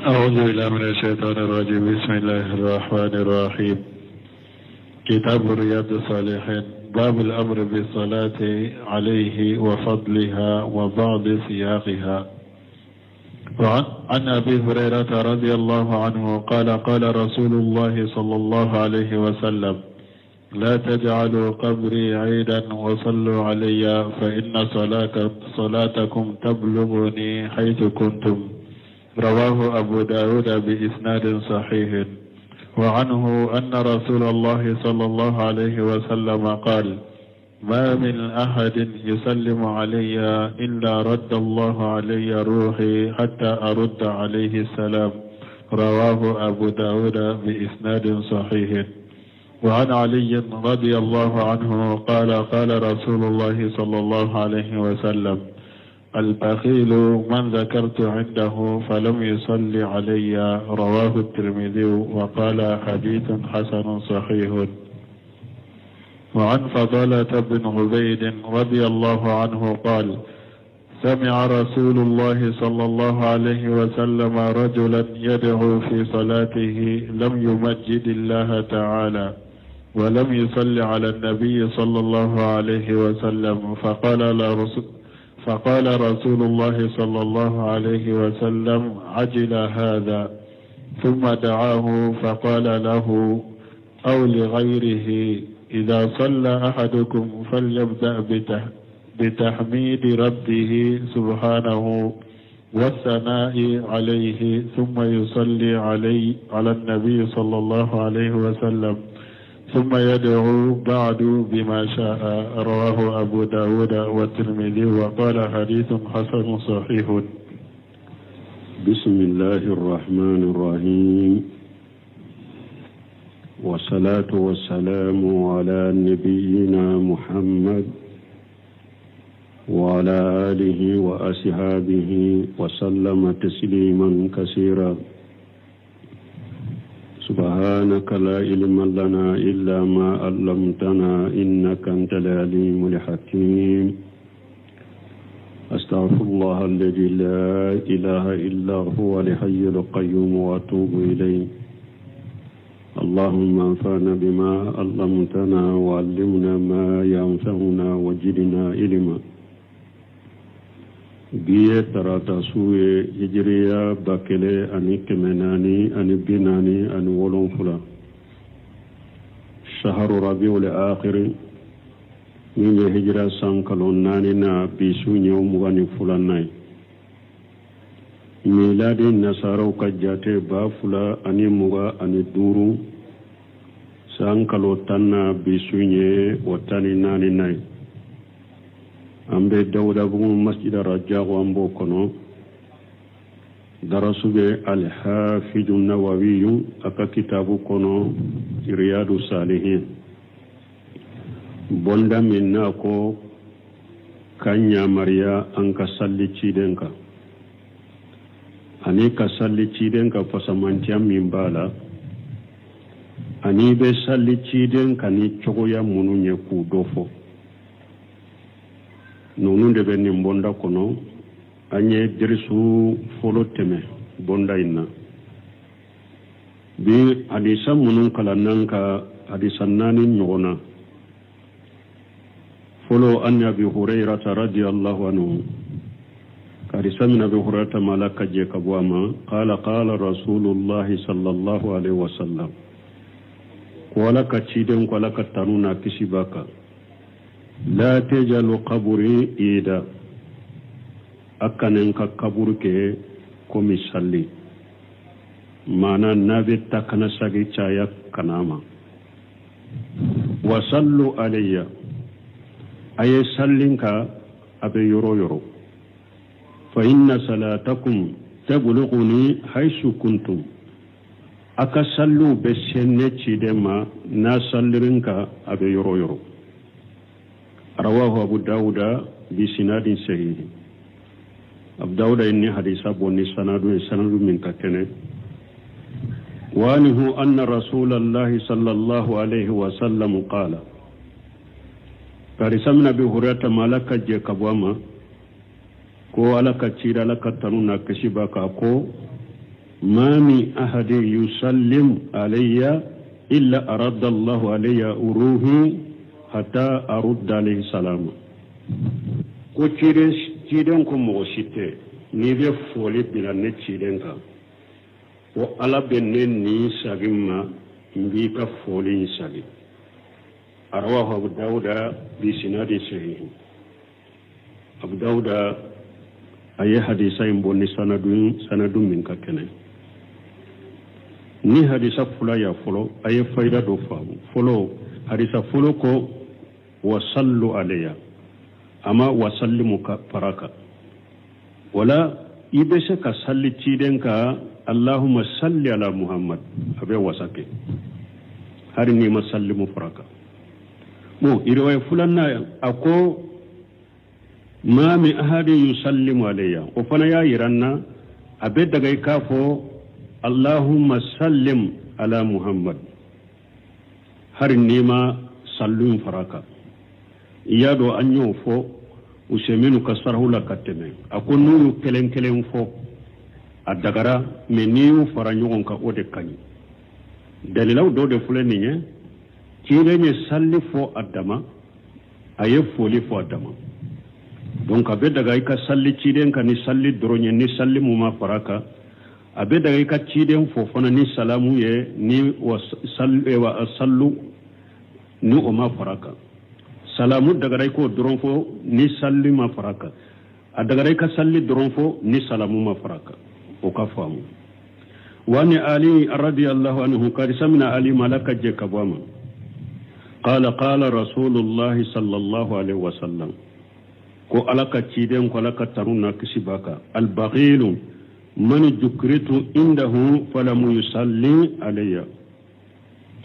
أعوذ بالله من الشيطان الرجيم. بسم الله الرحمن الرحيم. كتاب رياض الصالحين. باب الأمر بالصلاة عليه وفضلها وبعض سياقها. وعن أبي هريرة رضي الله عنه قال قال رسول الله صلى الله عليه وسلم: لا تجعلوا قبري عيدا وصلوا علي فإن صلاتكم تبلغني حيث كنتم. رواه أبو داود بإسناد صحيح. وعنه أن رسول الله صلى الله عليه وسلم قال: ما من أحد يسلم علي إلا رد الله علي روحي حتى أرد عليه السلام. رواه أبو داود بإسناد صحيح. وعن علي رضي الله عنه قال قال رسول الله صلى الله عليه وسلم: البخيل من ذكرت عنده فلم يصل علي. رواه الترمذي وقال حديث حسن صحيح. وعن فضالة بن عبيد رضي الله عنه قال: سمع رسول الله صلى الله عليه وسلم رجلا يدعو في صلاته لم يمجد الله تعالى ولم يصل على النبي صلى الله عليه وسلم، فقال رسول الله صلى الله عليه وسلم: عجل هذا. ثم دعاه فقال له أو لغيره: إذا صلى أحدكم فليبدأ بتحميد ربه سبحانه والثناء عليه ثم يصلي على النبي صلى الله عليه وسلم ثم يدعو بعد بما شاء. رواه أبو داود والترمذي وقال حديث حسن صحيح. بسم الله الرحمن الرحيم، والصلاة والسلام على نبينا محمد وعلى آله وأصحابه وسلم تسليما كثيرا. سبحانك لا علم لنا إلا ما علمتنا إنك أنت العليم الحكيم. أستغفر الله الذي لا إله إلا هو الحي القيوم وأتوب إليه. اللهم انفعنا بما علمتنا وعلمنا ما ينفعنا وزدنا علما. biye tarata suye hijriya bakele ani kemenani ani binani ani wolonfula shaharu rabiul akhir ni hijra sankalon nani na bisu nyew mugani fulanay miladi nasaraw kajjate ba fula ani muga ani duru sankalo tanna bisu nye watani nani nay ambe dawda bu masjid ar-rajaq ambo kono darasube al-hafiz an-nawawi aka kitabu kono riyadu salihin bonda minna ko kanya mariya an ka salli cidenka ani ka salli cidenka fasamantiam min bala ani be salli cidenka ni chogoya mununye ku dofo nunu de ben bonda kono anye dirisu folo teme bonda inna bi hadisa munun kala nanka hadisa nani nyona folo an abi hurairah radiyallahu anhu hadisa min abi hurairah malaka je kabwama qala rasulullah sallallahu alaihi wasallam wala ka ciden wala ka tanuna kisibaka لا تجعل قبري إيدا أكنن كقبر كي كومي سالي مانا نبي تكنا ساقي چايا كناما وصلوا علي أي سالين كا أبي يرو فإن صلاتكم تبلغني حيث كنتم أكا سلوا بسنة چيدما نا سالرين كا أبي يرو رواه أبو داود بسناد صحيح. أبو داود إني حديث بني سند من كتنه. وعنه أن رسول الله صلى الله عليه وسلم قال: كارثة أبي هريرة مالك جكبوما ko ala ka cira ala ka tanu na kashiba ka ko ما من أحد يسلم علي إلا أرد الله علي أروه حتى أرد عليه السلام ko ciden ko mogo sitte ni be foli bila ne ciden ka o ala be ne ni sagimma mbi ka foli sagi arwahu abu dauda bi sinadi sahih abu dauda aye hadisa bonni sanadun min ka kene ni hadisa fula ya folo aye fayda do faamu folo hadisa folo ko wa sallu alayya ama wa sallimu faraka wala ibese ka salli ciden ka allahumma salli ala muhammad abe wasake hari ni ma sallimu faraka mo irway fulanna ako ma mi ahadi yusallimu alayya o fana ya yiranna abe daga kafo allahumma sallim ala muhammad hari ni ma sallum faraka iyado anyo fo useminu kasarhula kateme akonu kelen fo adagara meniu faranyon ka ode kani dalilaw do de fulani nye kirenye salli fo adama aye foli fo adama donc abe daga ka salli ciden ka ni salli dronye ni salli muma faraka abe daga ka ciden fo fona ni salamu ye ni wa sallu ni o ma faraka salamu daga ray ko doron fo ni salli ma faraka a daga ray ka salli doron fo ni salamu ma faraka o ka famu wani ali radiyallahu anhu qad samina ali malaka je kabama qala rasulullah sallallahu alaihi wasallam ko alaka ciden ko alaka taruna kisibaka al baghil man jukritu indahu falam yusalli alayya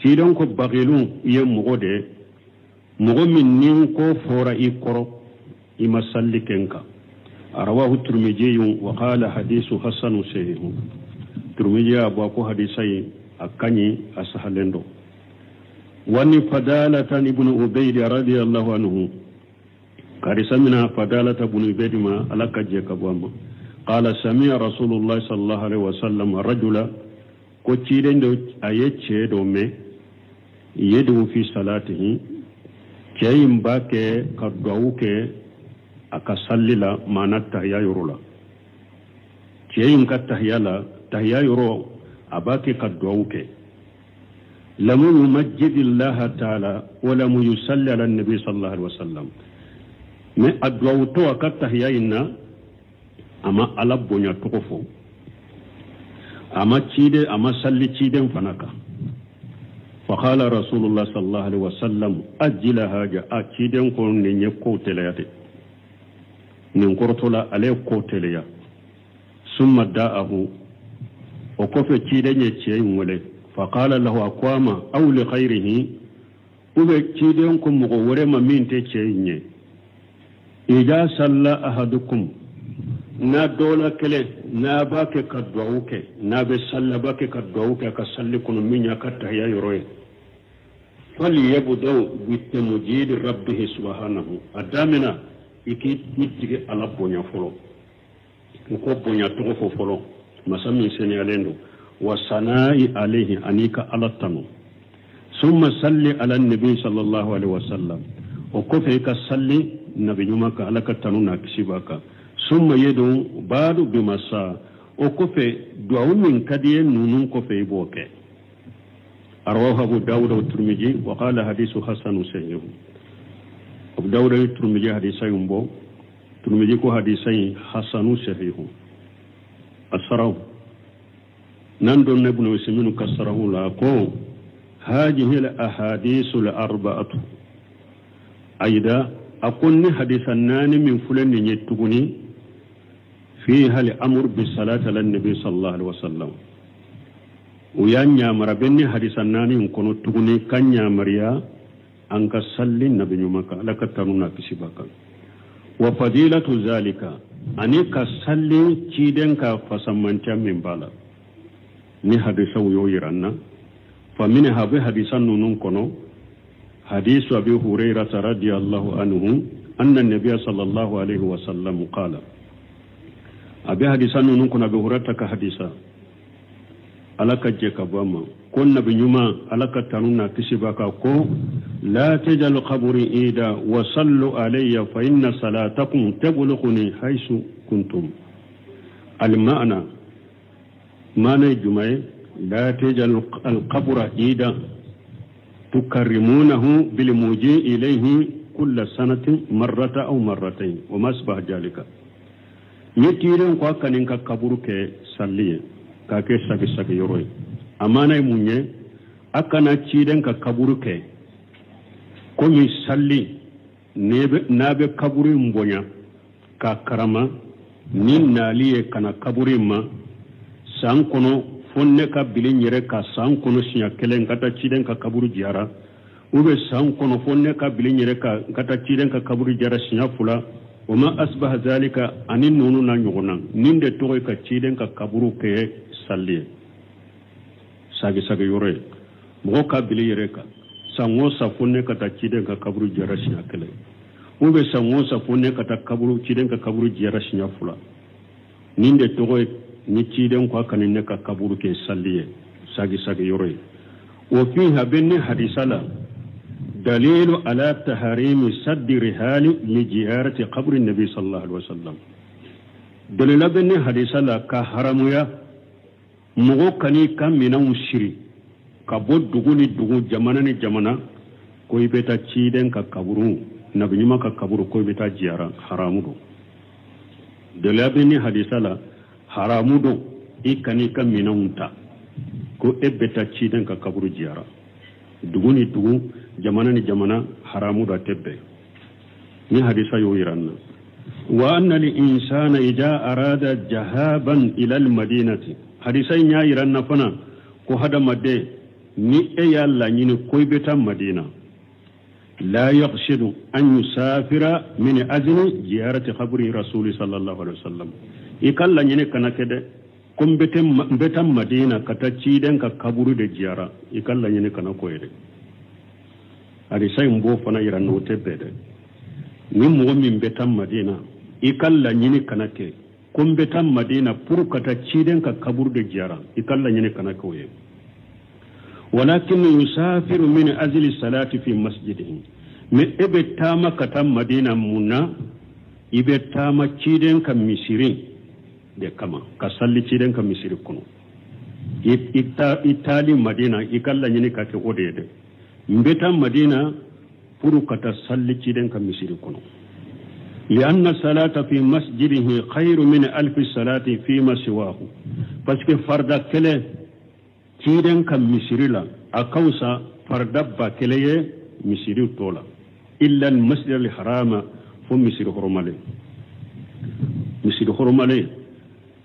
ciden ko baghilu yemugode mogo min nin ko fora i koro ima salli kenka arawahu turmijiyun wa qala hadithu hasanu sahihu turmijiya abu ko hadisai akani asahalendo wani fadalatan ibn ubayd radiyallahu anhu karisamina fadalata ibn ubayd ma alaka je kabama qala sami'a rasulullah sallallahu alaihi wasallam rajula ko cidendo ayece do me yedu fi salatihi keyin bake ka duwuke aka sallila mana tahya yurula keyin ka tahya yuro abake ka duwuke lamu yumajjidillah ta'ala wa lamu yusalli ala nabi sallallahu alaihi wasallam me adwauto aka tahya inna ama alabonya tokofo ama cide ama salli ciden fanaka فقال رسول الله صلى الله عليه وسلم أجلها جاء أكيدن كون نيني كوتليا نينكورتولا عليه كوتليا ثم داءه وكف كيدن يتشين ولي فقال له أقواما أو لخيره وكيدن كم مغورما من تشين إذا صلى أحدكم na dola kele na bake kadwauke na be salla bake kadwauke ka salli kun minya katta ya yoroye fali yabudau bitamjid rabbih subhanahu adamina iki mittige ala bonya folo ko bonya to fo folo masami senalendo wa sanai alayhi anika alatanu summa salli ala nabi sallallahu alaihi wasallam o ko fe ka salli nabi nyumaka alaka tanuna kisibaka summa yedu badu bimasa o kofe duawu min kadiye nunun kofe boke arwahu abu dawud wa turmiji wa qala hadithu hasan sahih abu dawud wa turmiji hadisai umbo turmiji ko hadisai hasan sahih asraw nan don ibn usaymin kasrahu la ko hadhihi al ahadith al arba'atu aida akunni hadithan nani min fulani yetuguni فيها الأمر بالصلاة على النبي صلى الله عليه وسلم ويانيا مربني حديثا ناني نكونو تغني كانيا مريا أنك صلي النبي نمكا لك تنونا كسبكا وفضيلة ذلك أنك صلي تيدنك فسمنتا من بالا ni hadisa uyoyirana famine habe hadisa nunun kono hadisu abi hurairah radiyallahu anhu anna an-nabiy sallallahu alayhi wa sallam qala abi hadisa nunun kono abi hurairah ka hadisa alaka je kabama kon nabi nyuma alaka tanuna kisibaka ko la tajal qabri ida wa sallu alayya fa inna salatakum tablughuni haythu kuntum al ma'na jumay la tajal al qabra ida tukarrimunahu bil muji ilayhi kull sanatin marrata aw marratayn wa masbah jalika yetiren ko kanin ka kaburu ke salliye ka ke sagi yoroy amana munye akana ciden ka kaburu ke ko mi salli nebe nabe kaburu mbonya ka karama nin naliye kana kaburu ma sankono fonne ka bilin yere ka sankono sinya kelen kata ciden ka kaburu jiara ube sankono fonne ka bilin yere ka kata ciden ka kaburu jiara sinya fula wama asbaha zalika anin nunu na nyuguna ninde toy ka ciden ka kaburu ke salli sagi yore mo ka bili yere ka sango sa fonne ka ta ciden ka kaburu jiara sinya kelen ube sango sa fonne ka ta kaburu ciden ka kaburu jiara sinya fula ninde toy ni ciden ko kanin ne ka kaburu ke salli sagi yore wa fiha binni hadisala دليل على تحريم سد رحال لزيارة قبر النبي صلى الله عليه وسلم دليل بني حديث لا كحرميا مغوكني كم من مشري كبود دغوني جمانا كوي بيتا تشيدن كقبرو نبي نما كقبرو كوي بيتا زيارة حرامو دليل بني حديث لا حرامو إكني كم من متا كو إبتا تشيدن كقبرو زيارة duguni jamana haramu da tebbe ni hadisa yo iranna wa anna li insana idha arada jahaban ila al madinati hadisa nya iranna fana ko hada madde ni e yalla ni koy beta madina la yaqsidu an yusafira min ajli ziyarati qabri rasul sallallahu alaihi wasallam ikalla ni kana kede kum betam madina kata ciden ka kaburu de jiyara ikalla nyene kana koyede ari sai mbo fana ira no tebede ni mo min betam madina ikalla nyene kana ke kum betam madina pour kata ciden ka kaburu de jiyara ikalla nyene kana koye walakin yusafiru min ajli salati fi masjidihi me ebe tama kata madina munna ibe tama ciden ka misirin de kama ka salli ciden ka misiri kono itali madina ikalla nyini ka ke odede mbeta madina puru kata salli ciden ka misiri kono lianna salata fi masjidihi khairu min alf salati fi ma siwahu parce que farda kele ciden ka misiri la akausa farda ba kele ye misiri tola illa al masjid al harama fu misiri horomale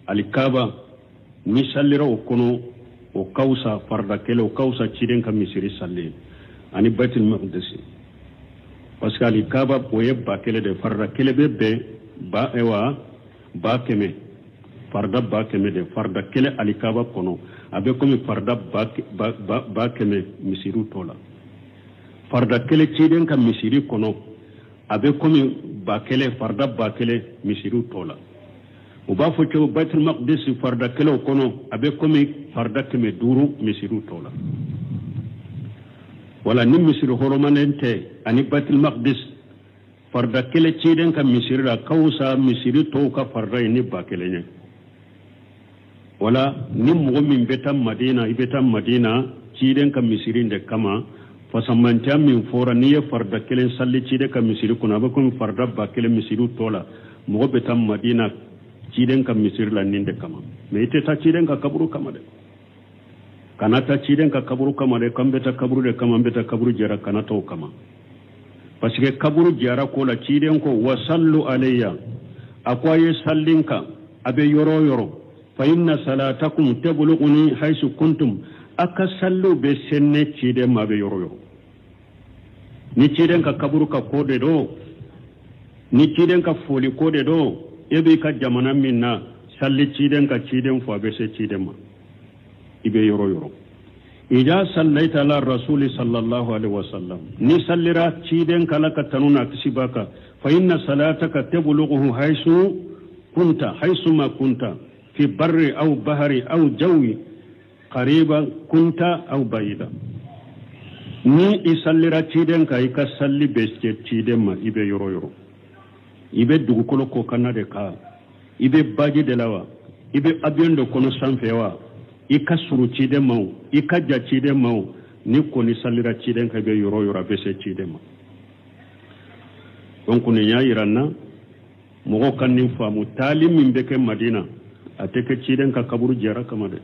alikaba ni sallira o kono o kausa farda kele o kausa ciden ka misiri salli ani baitul maqdis parce que alikaba boye ba kele de farda kele be ba ewa ba keme farda ba keme de farda kele alikaba kono abe komi farda ba keme misiru tola farda kele ciden ka misiri kono abe komi ba kele farda ba kele misiru tola uba fo cew baitul maqdis farda kelo kono abe komi farda keme duru misiru tola wala nim misiru horomanente ani baitul maqdis farda kele ciden ka misiri la kausa misiri to ka farda ni ba kele ne wala nim mo min betam madina ciden ka misiri de kama fasamanta min fora ni farda kele salli ciden ka misiri kono abe komi farda ba kele misiru tola mo betam madina ciden ka misir la ninde kama me ite ta ciden ka kaburu kama de kana ta ciden ka kaburu kama de kambe ta kaburu de kama be ta kaburu jara kana to kama parce que kaburu jara ko la ciden ko wasallu alayya akwaye sallinka abe yoro fa inna salatakum tablughuni haythu kuntum aka sallu be senne ciden ma be yoro ni ciden ka kaburu ka kode do ni ciden ka foli kode do ebe ka jamana minna salli ciden ka ciden fo be se ciden ma ibe yoro ija sallaita ala rasul sallallahu alaihi wasallam ni sallira ciden kala ka tanuna kisibaka fa inna salataka tablughu haythu ma kunta fi barri aw bahri aw jawi qariban kunta aw bayida ni isallira ciden ka ika salli be ciden ma ibe yoro ibe dugukolo ko kanade ka ibe baji de lawa ibe abion de kono sanfewa ika suru ciden ma ika ja ciden ma ni ko ni sallira ciden ka be yoro be ciden ma donc ne yayiranna mogo kan nin famu talim min beke madina ateke ciden ka kaburu jara kamade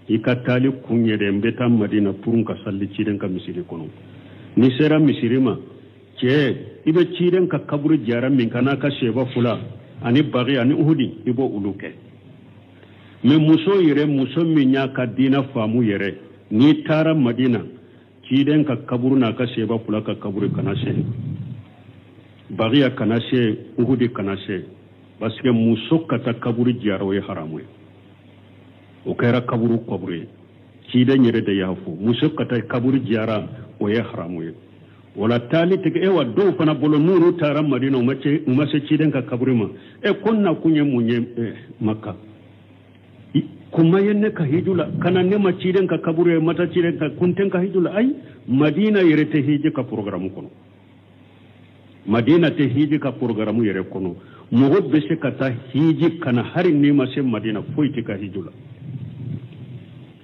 ika tali kunyede mbeta madina purun ka salli ciden ka misiri kono ni sera misirima ce ibe ciden ka kaburu jara min kana ka sheba fula ani bagi ani uhudi ibo uluke me muso yere muso minya ka dina famu yere ni tara madina ciden ka kaburu na ka sheba fula ka kaburu kana she bagi kana she uhudi kana she parce que muso kata kaburu jara we haramu o kera kaburu kabure cida nyere da yafu muso kata kaburu jara o ya haramu wala tali tege ewa do fana bolo nuru taram madina umace ciden ka kaburu ma konna kunye munye makka kuma yenne ka hijula kana ne ma ciden ka kaburu mata ciden ka kunten ka hijula ai madina yere te hiji ka programu kono madina te hiji ka programu yere kono mogo bese kata hiji kana hari ni ma se madina foiti ka hijula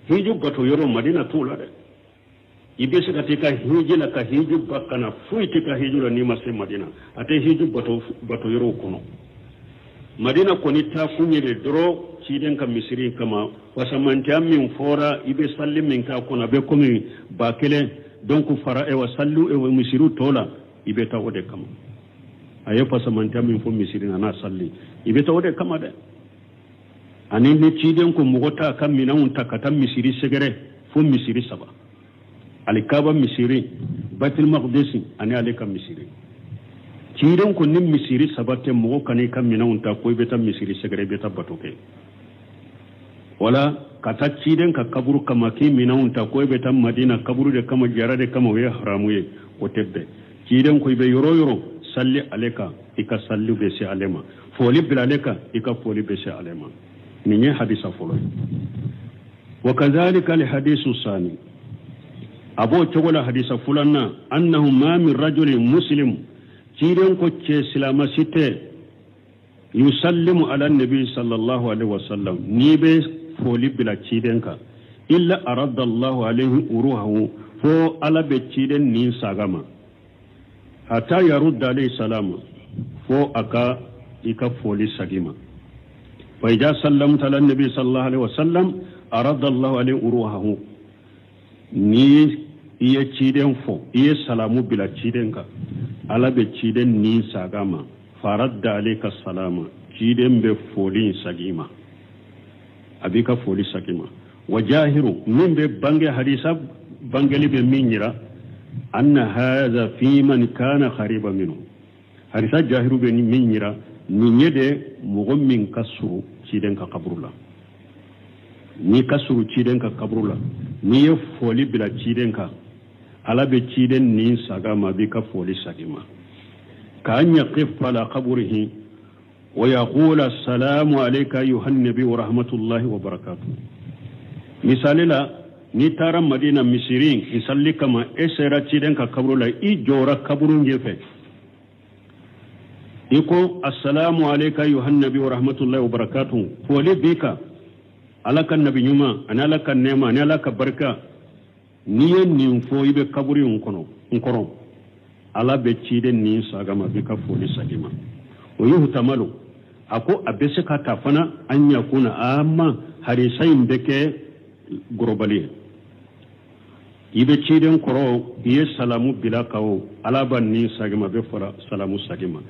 hiju bato yoro madina tula de ibese katika hiji la ka hiju bakana foiti ka hijula ni ma se madina ate hiju bato yoro kono madina koni ta kunyere dro ciden ka misiri kama wasamanta min fora ibe salli min ka kona be komi bakele donc fara e wasallu e misiru tola ibe ta wode kama aye pasamanta min fo misiri na salli ibe ta wode kama de ani ne ciden ko mugota kam minawun takata misiri segere fo misiri saba alikaba misiri batil maqdis ani alika misiri ciden ko nim misiri sabate mugo kani kam minawun ta ko beta misiri segere beta batoke wala kata ciden ka kaburu kama ki minawun ta ko beta madina kaburu de kama jarade kama we haramuye ko tebbe ciden ko be yoro salli aleka ika sallu be se alema foli bilaleka ika foli be se alema ni hadisa folo wa kadhalika al hadisu sani abo chogola hadisa fulanna annahu ma min rajulin muslim ciden ko ce silama site yusallimu ala nabi sallallahu alaihi wasallam ni be foli bila ciden ka illa arada Allah alaihi uruhu fo ala be ciden ni sagama hatta yarudda alayhi salam fo aka ika foli sagima fa ija sallamta ala nabi sallallahu alaihi wasallam arada Allah alayhi uruhu ni iye ciden fo iye salamu bila ciden ka ala be ciden ni sagama faradda alayka salama ciden be foli sagima abika foli sagima wajahiru min be bange hadisa bangeli be minyira anna hadha fi man kana khariba minhu hadisa jahiru be minyira ni nyede mogom min kasuru ciden ka kabrula ni kasuru ciden ka kabrula ni ye foli bila ciden ka ala be ciden ni sagama bika foli sagima كأن يقف على قبره ويقول السلام عليك أيها النبي ورحمة الله وبركاته مثال لا نتارا مدينة مصرين يصلي كما إسرا تيدن كقبر لا إجورا قبر جفه يقول السلام عليك أيها النبي ورحمة الله وبركاته فولي بك علىك النبي نما أنا لك النعمة أنا لك بركة نين نفو يبقى قبر ينكرون ala be ciden ni sagama bika foli sagima o yuhtamalu ako abese ka tafana an yakuna amma harisain beke globally ibe ciden koro iye salamu bila kawo ala ban ni sagama be fora salamu sagima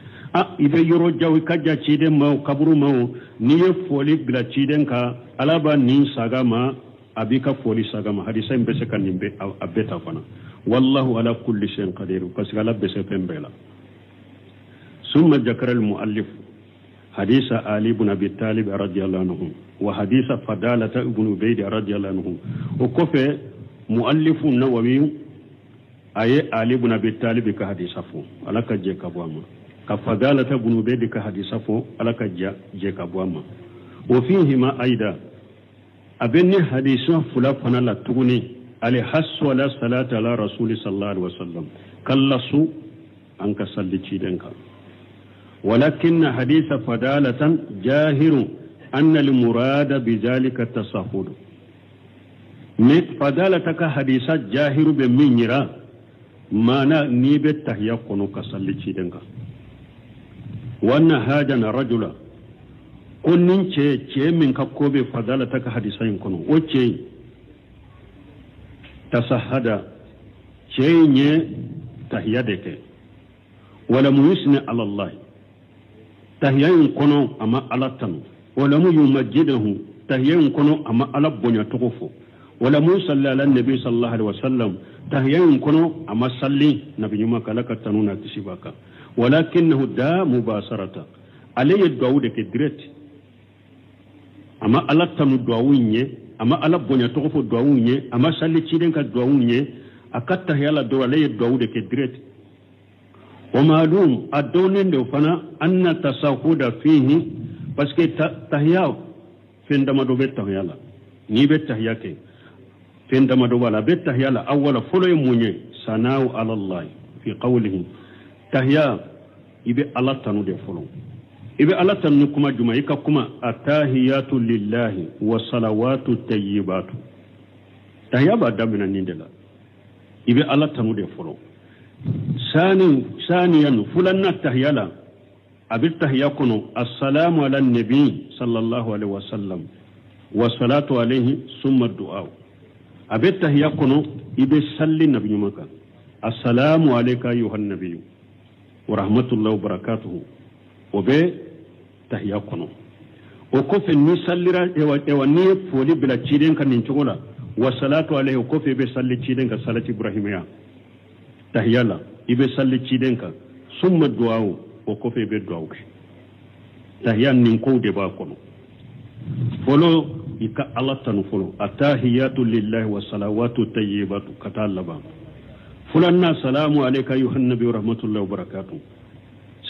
ibe yoro jawi kaja ciden ma kaburu ma ni ye foli bila ciden ka ala ban ni sagama abika foli sagama harisain bese kan nimbe abeta fana والله على كل شيء قدير بس قال بسفن بلا ثم ذكر المؤلف حديث علي بن ابي طالب رضي الله عنه وحديث فضالة ابن عبيد رضي الله عنه وكفى مؤلف النووي اي علي بن ابي طالب كحديثه على كجه كبوما كفضالة ابن عبيد كحديثه على كجه كبوما وفيهما ايضا أبني حديثا فلا فنا لا تغني على حس ولا صلاة على رسول صلى الله عليه وسلم كاللسو أنك صلي تشيدنك ولكن حديث فدالة جاهر أن المراد بذلك التصفد فدالتك حديث جاهر بمن يرى مانا نيبت تهيقنو كصلي تشيدنك وأن هذا رجل kunnin ce min ka kobe fadala ta ka hadisan kuno wacce tasahada ce ne tahiyade ke wala muyusni ala Allah tahiyan kuno amma alatan wala mu yumajjidahu tahiyan kuno amma alabbunya tukufu wala mu sallala annabi sallallahu alaihi wasallam tahiyan kuno amma salli nabi yuma kalaka tanuna tisibaka walakinahu da mubasarata alayhi daud ke direct amma Allah tanu duawunye amma Allah bonya to ko duawunye amma salli ciden ka duawunye akatta yalla do lay duawu de ke direct wa malum adonen de fana anna tasahuda fihi parce que tahya fendama do be tahyala ni be tahyake fendama do wala be tahyala awwala fulo munye sanau ala Allah fi qawlihi tahya ibe Allah tanu de fulo ibe Allah tan kuma jumaika kuma atahiyatu lillahi wa salawatu tayyibatu tahiyaba dabina nindela ibe Allah tanu de folo saniyan fulanna tahiyala abi tahiyakuno assalamu ala nabi sallallahu alaihi wasallam wa salatu alaihi summa du'a abi tahiyakuno ibe salli nabi maka assalamu alayka ayuhan nabiy wa rahmatullahi wa barakatuhu obe tahiya kono o ko fe ni sallira ewa ni foli bila ciden kan nin chogola wa salatu alayhi ko fe be salli ciden ka salati ibrahimiya tahiyala ibe salli ciden ka summa du'a o ko fe be du'a ke tahiyan nin ko de ba kono folo ika Allah tanu folo atahiyatu lillahi wa salawatu tayyibatu katallaba fulanna salamu alayka ayuhan nabiy wa rahmatullahi wa barakatuh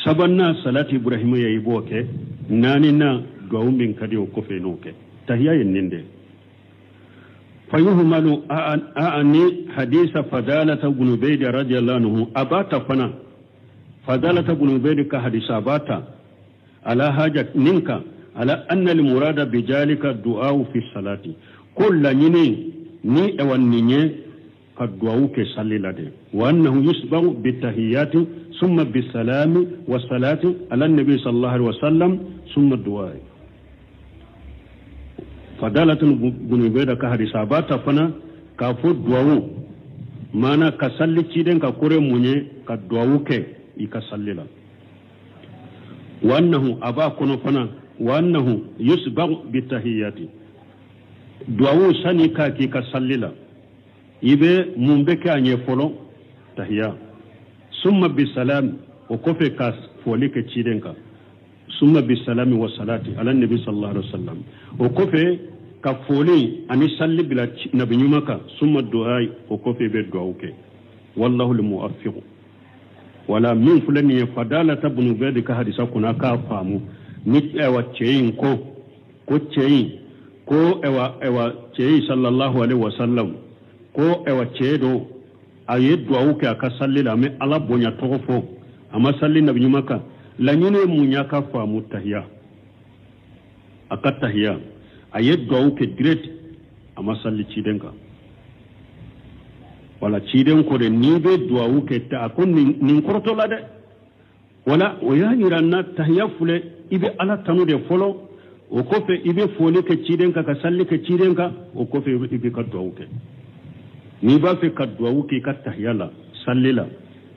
sabanna salati ibrahim ya iboke nani na gawumbin kadi o kofe noke tahiya yenninde fayuhmalu aani hadisa fadalata ibn ubayd radiyallahu anhu abata fana fadalata ibn ubayd ka hadisa abata ala hajat ninka ala anna al murada bijalika du'a fi salati kullu ni ewanninye كدعو كسالي لدي وأنه يسبغ بالتحيات ثم بالسلام والصلاة على النبي صلى الله عليه وسلم ثم الدعاء فدالة بن عبيدة كهرسابات فنا كفو دعو مانا كسالي تشيدن كوري موني كدعو كي يكسالي لا وأنه أبا كنو فنا وأنه يسبغ بالتحيات دعو سني كي كسالي لا ibe mumbeke anye folo tahiyya summa bisalam o kofe kas foli ke cidenka summa bisalami wa salati ala nabi sallallahu alaihi wasallam o kofe ka foli ani salli bila nabi nyumaka summa du'a o kofe be du'auke wallahu almuwaffiq wala min fulani fadalata ibn ubayd ka hadisa kuna ka famu ni ewa ceyin ko ceyin ko ewa ceyi sallallahu alaihi wasallam ko ewa ceedo aye du'awu ke aka sallila me ala bonya togofo ama salli nabi nyumaka la nyine munya ka famu tahiyya aka tahiyya aye du'awu ke direct ama salli cidenka wala ciden ko de ni be du'awu ke ta akon nin korto la de wala o ya yiranna tahiyya fule ibe ala tanu de folo o ko fe ibe fole ke cidenka ka salli ke cidenka o ko fe ibe ka du'awu ke ni ba fe kadwa wuki ka tahyala sallila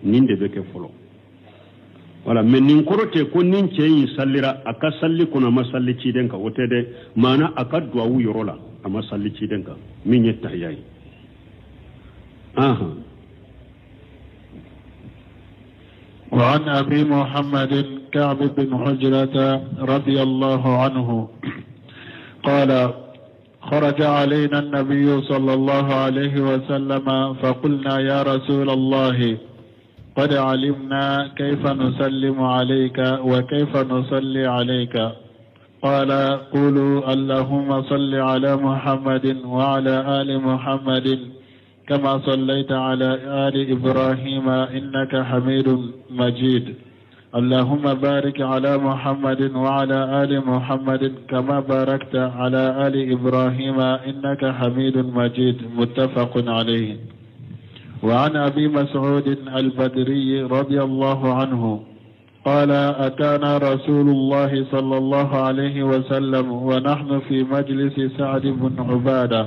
ninde beke folo wala men nin korote ko nin ceyi sallira aka salli kuna masalli ciden ka wotede mana aka dwa wu yorola ama salli ciden ka min yetta tahyai aha وعن أبي محمد كعب بن عجرة رضي الله عنه قال خرج علينا النبي صلى الله عليه وسلم فقلنا يا رسول الله قد علمنا كيف نسلم عليك وكيف نصلي عليك قال قولوا اللهم صل على محمد وعلى آل محمد كما صليت على آل إبراهيم إنك حميد مجيد اللهم بارك على محمد وعلى آل محمد كما باركت على آل إبراهيم إنك حميد مجيد متفق عليه. وعن أبي مسعود البدري رضي الله عنه قال أتانا رسول الله صلى الله عليه وسلم ونحن في مجلس سعد بن عبادة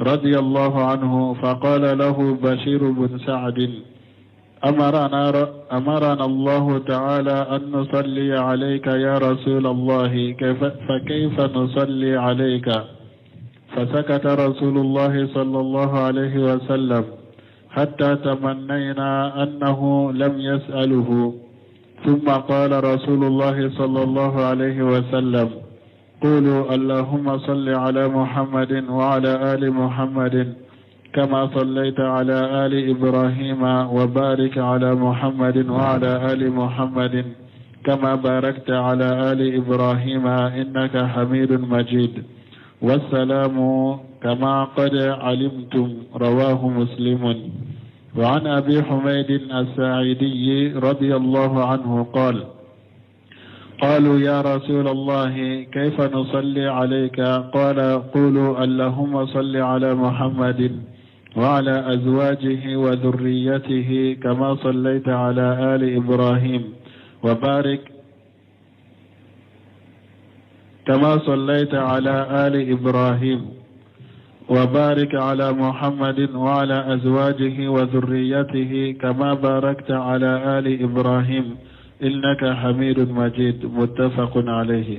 رضي الله عنه فقال له بشير بن سعد أمرنا الله تعالى أن نصلي عليك يا رسول الله فكيف نصلي عليك؟ فسكت رسول الله صلى الله عليه وسلم حتى تمنينا أنه لم يسأله، ثم قال رسول الله صلى الله عليه وسلم قولوا اللهم صل على محمد وعلى آل محمد كما صليت على آل إبراهيم وبارك على محمد وعلى آل محمد كما باركت على آل إبراهيم إنك حميد مجيد والسلام كما قد علمتم رواه مسلم. وعن أبي حميد الساعدي رضي الله عنه قال قالوا يا رسول الله كيف نصلي عليك؟ قال قولوا اللهم صل على محمد وعلى أزواجه وذريته كما صليت على آل إبراهيم وبارك كما صليت على آل إبراهيم وبارك على محمد وعلى أزواجه وذريته كما باركت على آل إبراهيم إنك حميد مجيد متفق عليه.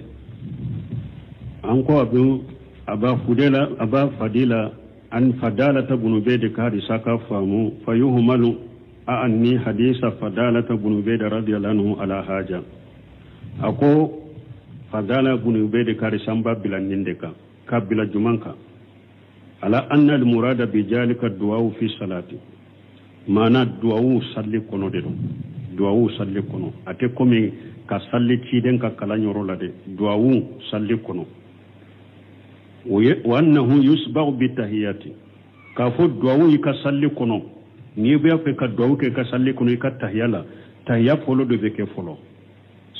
أنكو أبا فضيلة أن فدالة بن بيد كاري ساكا فامو فيهمل أعني حديث فدالة بن بيد رضي الله عنه على حاجة أكو فدالة بن بيد كاري سامبا بلا نندكا كابلا جمانكا على أن المراد بذلك الدعاء في الصلاة معنى الدعاء صلي كنو دي دعاء صلي كنو أتكومي كصلي تشيدن كلا نيورو لدي دعاء صلي كنو وأنه يسبق بالتحيات كافو دعاء يكصلي كنو نيبيا كدعاء كصلي كنو يكتحيالا تحيا فولو دو بك فولو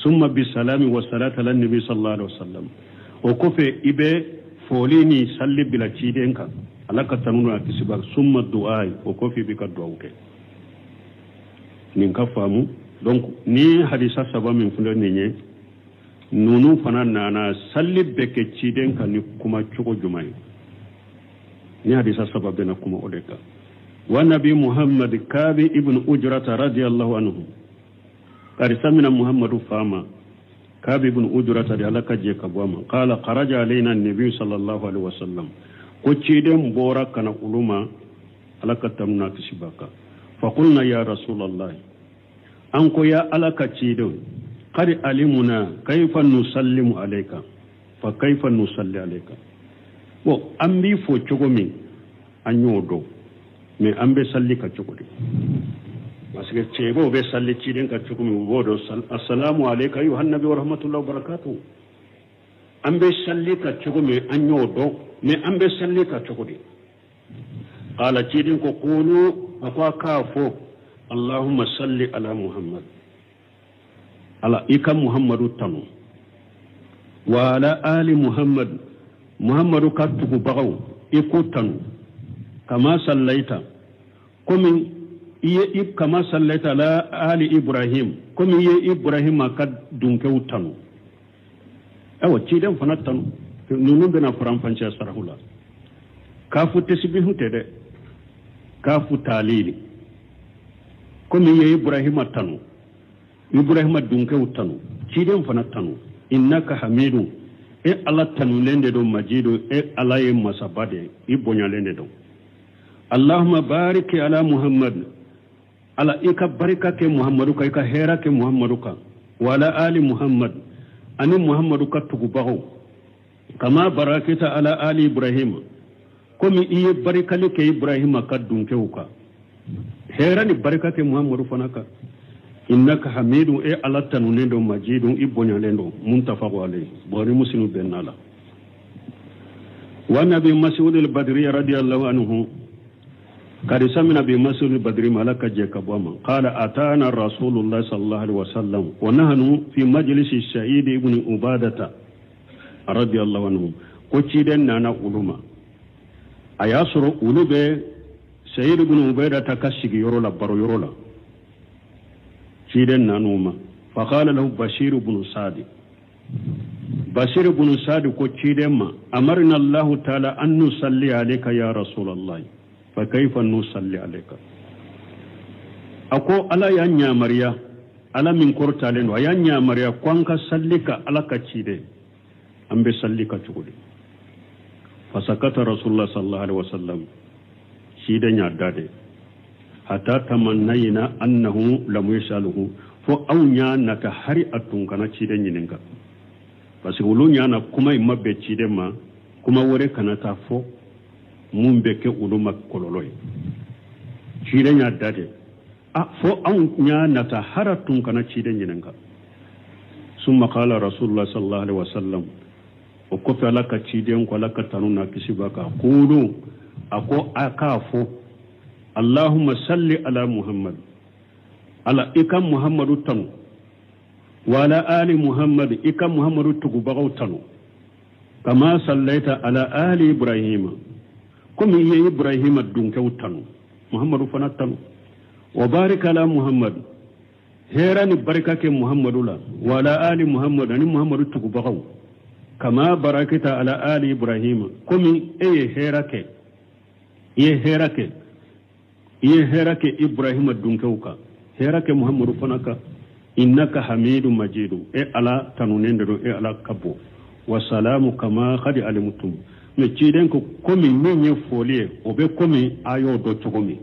ثم بالسلام والصلاة على النبي صلى الله عليه وسلم وكفي إبه folini salli bila cidenka alaka tanunu akisiba summa du'ai o kofi bika du'auke nin ka famu donc ni hadisa saba min fulo ninye nunu fana nana salli beke cidenka ni kuma chugo jumai ni hadisa saba bena kuma odeka wa nabi muhammad kabi ibn ujrata radiyallahu anhu karisamina muhammadu fama كابي بن أجرة على كجي كبوما قال خرج علينا النبي صلى الله عليه وسلم كتشيدم بورا كان علوما على كتمنا كشباكا فقلنا يا رسول الله أنكو يا على كتشيدم قد علمنا كيف نسلم عليك فكيف نصلي عليك أمبي فو تشوغمي أنيودو مي أمبي سلي كتشوغدي masike chego be salli ciden ka cukumi wodo assalamu alayka ayuha nabi wa rahmatullahi wa barakatuh ambe salli ka cukumi anyodo me ambe salli ka cukudi qala ciden ko qulu akwa kafo allahumma salli ala muhammad ala ika muhammadu tanu wa ala ali muhammad muhammadu katubu bagaw ikutanu kama sallaita komi iye kama sallaita ala ali ibrahim komi iye ibrahim ka dunke utanu awa ciden fana tanu nunu bena faram fancha sarahula kafu tasbihu tede kafu talili komi iye ibrahim tanu ibrahim dunke utanu ciden fana tanu innaka hamidu e ala tanu lende do majidu e ala ye masabade ibonya lende do allahumma barik ala muhammad ala ika barika ke muhammadu ka ika hera ke muhammadu ka wala ali muhammad ani muhammadu ka tugubaho kama barakita ala ali ibrahim komi iye barikali ke ibrahim ka dunke uka hera ni barika ke muhammadu fanaka innaka hamidun e alattanu nendo majidun ibonya lendo muntafaqu alayhi bari muslimu benala wa nabi mas'ud al-badri radiyallahu anhu kadi samina bi mas'ud al-badri malaka je kabama qala atana rasulullah sallallahu alaihi wasallam wa nahnu fi majlis sa'id ibn ubadata radiyallahu anhu ko ciden nana uluma ayasuru ulube sa'id ibn ubadata kasigi yorola baro yorola ciden nanuma fa qala lahu bashir ibn sadi ko ciden ma amarna allah ta'ala an nusalli alayka ya rasulullah fa kayfa nusalli alayka ako ala ya nyamariya ala min kortalen wa ya nyamariya kwanka sallika ala ka cide ambe sallika cugudi fa sakata rasulullah sallallahu alaihi wasallam ciden ya dade hatta tamannayna annahu lam yasaluhu fo awnya naka hari atun kana ciden yininka parce que ulunya na kuma imabbe ciden ma kuma wore kana ta fo mun beke uluma kololoy ciden ya dade fo awnya nata haratun kana ciden yininka summa qala rasulullah sallallahu alaihi wasallam o ko fa laka ciden ko laka tanuna kisibaka qulu ako akafo اللهم صل على محمد على إكام محمد تنو وعلى آل محمد إكام محمد تقبغو تنو كما صليت على آل إبراهيم كم هي إبراهيم الدنكو تنو محمد فنا تنو وبارك على محمد هيران بركة محمد الله وعلى آل محمد أن محمد تقبغو كما باركت على آل إبراهيم كم هي هيرك إبراهيم الدنكوكا هيرك محمد فنكا إنك حميد مجيد على تنونندو على كبو والسلام كما قد علمتم مجيدن كومي ني فولي وبي كومي ايو دو تشومي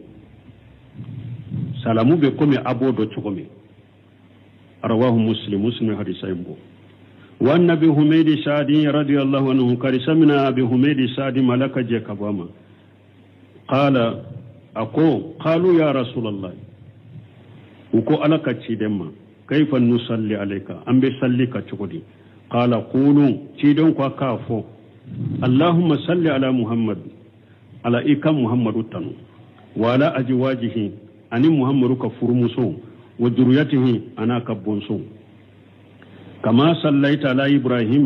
سلامو بي كومي ابو دو تشومي رواه مسلم حديث يمبو وان ابي حميد سعدي رضي الله عنه قال سمعنا ابي حميد سعدي ملك جكباما قال قالوا يا رسول الله وكو على كتشيدما كيف نصلي عليك أم بيصلي كتشودي قال قولوا تشيدون كافو اللهم صل على محمد على إكام محمد تنو وعلى أزواجه أن محمد كفرمسو وذريته أنا كبونسو كما صليت على إبراهيم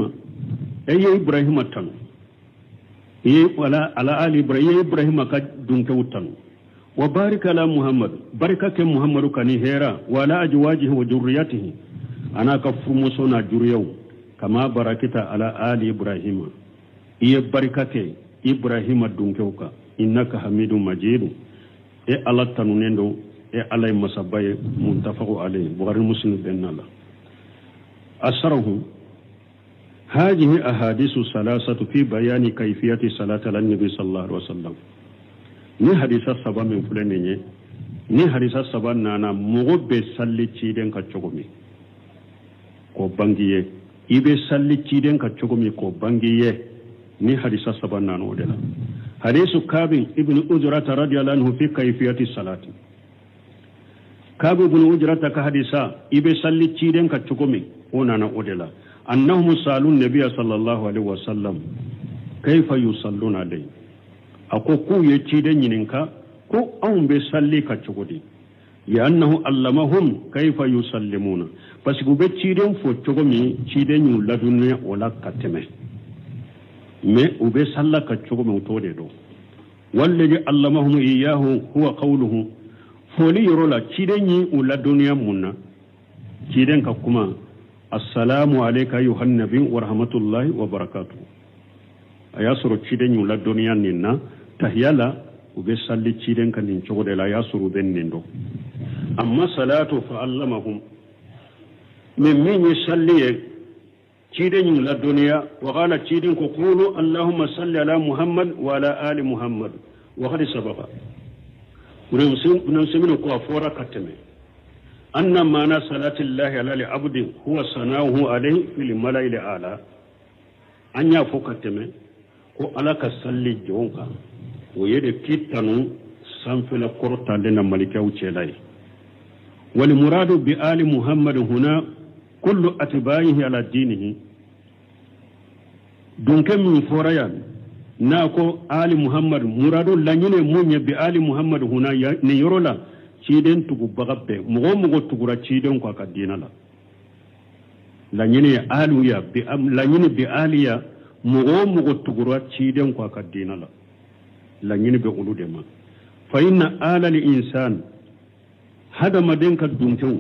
أي إبراهيم تنو على آل إبراهيم كدنكو تنو وبارك على محمد بركة محمد كان هيرا ولا أزواجه وذريته أنا كفرمسونا جريو كما بركت على آل إبراهيم إيه بركة إبراهيم دونكوكا إنك حميد مجيد إيه الله تنونيندو إيه الله مسباي منتفق عليه بغير مسلم بين الله أسره هذه أحاديث ثلاثة في بيان كيفية صلاة النبي صلى الله عليه وسلم ni hadisa saba min fulani ne ni hadisa saba nana mogo be salli ciden ka cogomi ko bangiye ibe salli ciden ka cogomi ko bangiye ni hadisa saba nana odela hadisu kabin ibn ujrata radiyallahu anhu fi kayfiyati salati kabu ibn ujrata ka hadisa ibe salli ciden ka cogomi onana odela annahum salun nabiyya sallallahu alaihi wasallam kayfa yusalluna alayhi ako ku ye ciden yininka ko an be salli ka cogodi ya annahu allamahum kayfa yusallimuna parce que be ciden fo cogomi ciden yu ladunne wala kateme mais ube salla ka cogomi to de do wallahi allamahum iyahu huwa qawluhu foli yorola ciden yi ladunne munna ciden ka kuma assalamu alayka ayuhan nabi wa rahmatullahi wa barakatuh ayasuru ciden yu ladunne ninna tahiyala ube salli ciden kan nin cogode la yasuru ben nindo amma salatu fa allamahum min salli ciden la dunya wa qala ciden ko qulu allahumma salli ala muhammad wa ala ali muhammad wa qad sabaqa unum simino ko afora kateme anna mana salati llahi ala li abdi huwa sanahu alayhi fil mala'il ala anya fo kateme ko alaka salli jonka o yede kittanu sanfela kortande na malikaw celay والمراد بآل محمد هنا كل أتباعه على دينه دونك من فوريان ناكو آل محمد مراد لنين مونيا بآل محمد هنا نيرولا تشيدن تقو بغبه مغو تقرا تشيدن كوكا دينالا لنين آلو يا لنين بآليا مغو تقرا تشيدن كوكا دينالا لنين بقولو ديما فإن آل الإنسان هذا ما دينك دونتو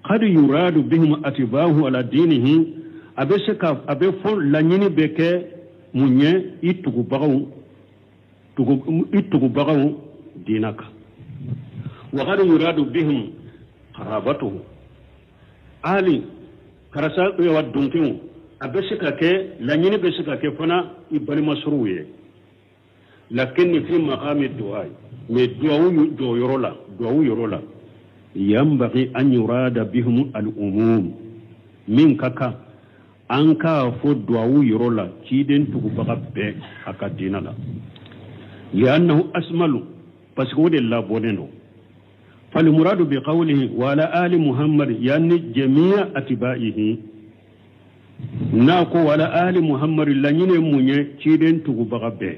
قد يراد بهم أتباعه على دينه أبسك أبفون لنين بكي munye itugu bagaw dinaka wa qad yuradu bihim qarabatuhu ali karasa wa dunkin abesika ke lanyini besika ke fana ibali masruye lakin fi maqami du'a me du'a yorola yambaghi an yurada bihim al-umum min kaka an ka fo duwawu yɔrɔ la ciden tugubaga bɛɛ a ka diina la liannahu asmalu parce que o de labɔnen don falimuradu bi qawlihi wa ala ali muhammad yani jami'a atibaihi n'a ko wa ala ali muhammad laɲini mun ye ciden tugubaga bɛɛ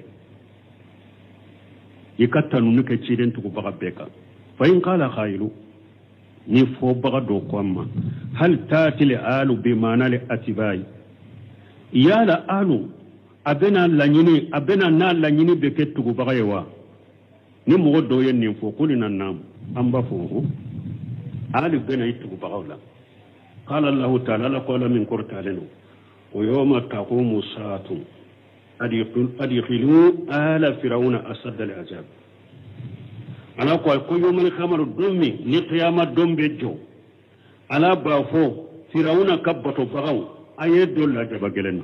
i ka tanuni kɛ ciden tugubaga bɛɛ kan fa in qala khairu ni fo baga do ko amma hal tatil alu bi manal atibai yala alu abena na lanyini be ke tugu baga yewa ni mo do yen ni fo kulina nam amba fo alu bena tugu baga la qala allah ta'ala la qala min qur'aninu wa yawma taqumu sa'atu adkhilu ala fir'auna asad al-azab ala ko yomani kamaru dummi ni qiyama dombe jo ala ba fo firawuna kabbato bagaw aye dolla jaba gelena